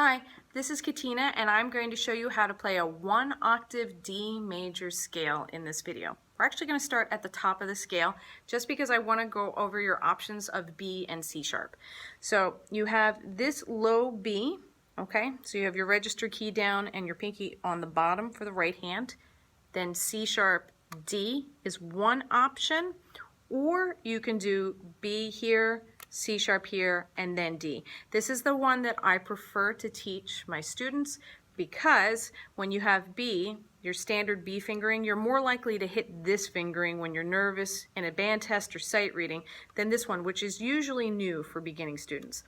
Hi, this is Katina and I'm going to show you how to play a 1-octave D major scale in this video. We're actually going to start at the top of the scale just because I want to go over your options of B and C sharp. So you have this low B, okay? So you have your register key down and your pinky on the bottom for the right hand. Then C sharp D is one option, or you can do B here, C sharp here, and then D. This is the one that I prefer to teach my students because when you have B, your standard B fingering, you're more likely to hit this fingering when you're nervous in a band test or sight reading than this one, which is usually new for beginning students.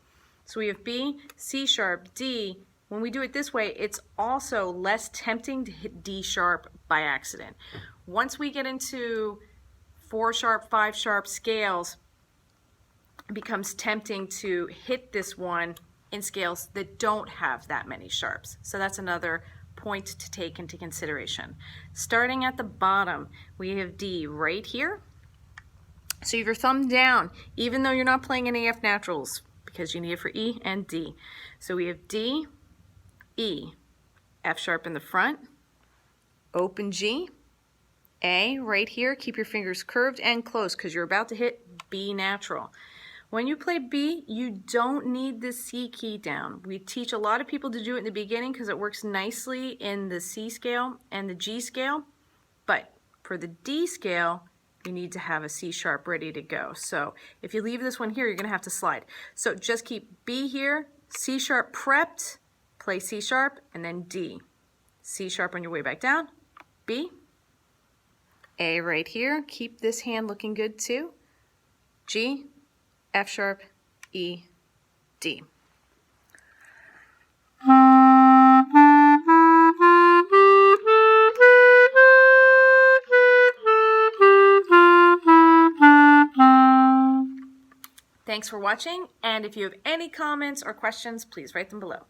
So we have B, C sharp, D. When we do it this way, it's also less tempting to hit D sharp by accident. Once we get into 4 sharp, 5 sharp scales, it becomes tempting to hit this one in scales that don't have that many sharps. So that's another point to take into consideration. Starting at the bottom, we have D right here. So you have your thumb down, even though you're not playing any F naturals, because you need it for E and D. So we have D, E, F sharp in the front, open G, A right here. Keep your fingers curved and close because you're about to hit B natural. When you play B, you don't need the C key down. We teach a lot of people to do it in the beginning because it works nicely in the C scale and the G scale, but for the D scale, you need to have a C sharp ready to go. So if you leave this one here, you're going to have to slide. So just keep B here, C sharp prepped, play C sharp, and then D. C sharp on your way back down, B, A right here, keep this hand looking good too, G, F sharp, E, D. Thanks for watching, and if you have any comments or questions, please write them below.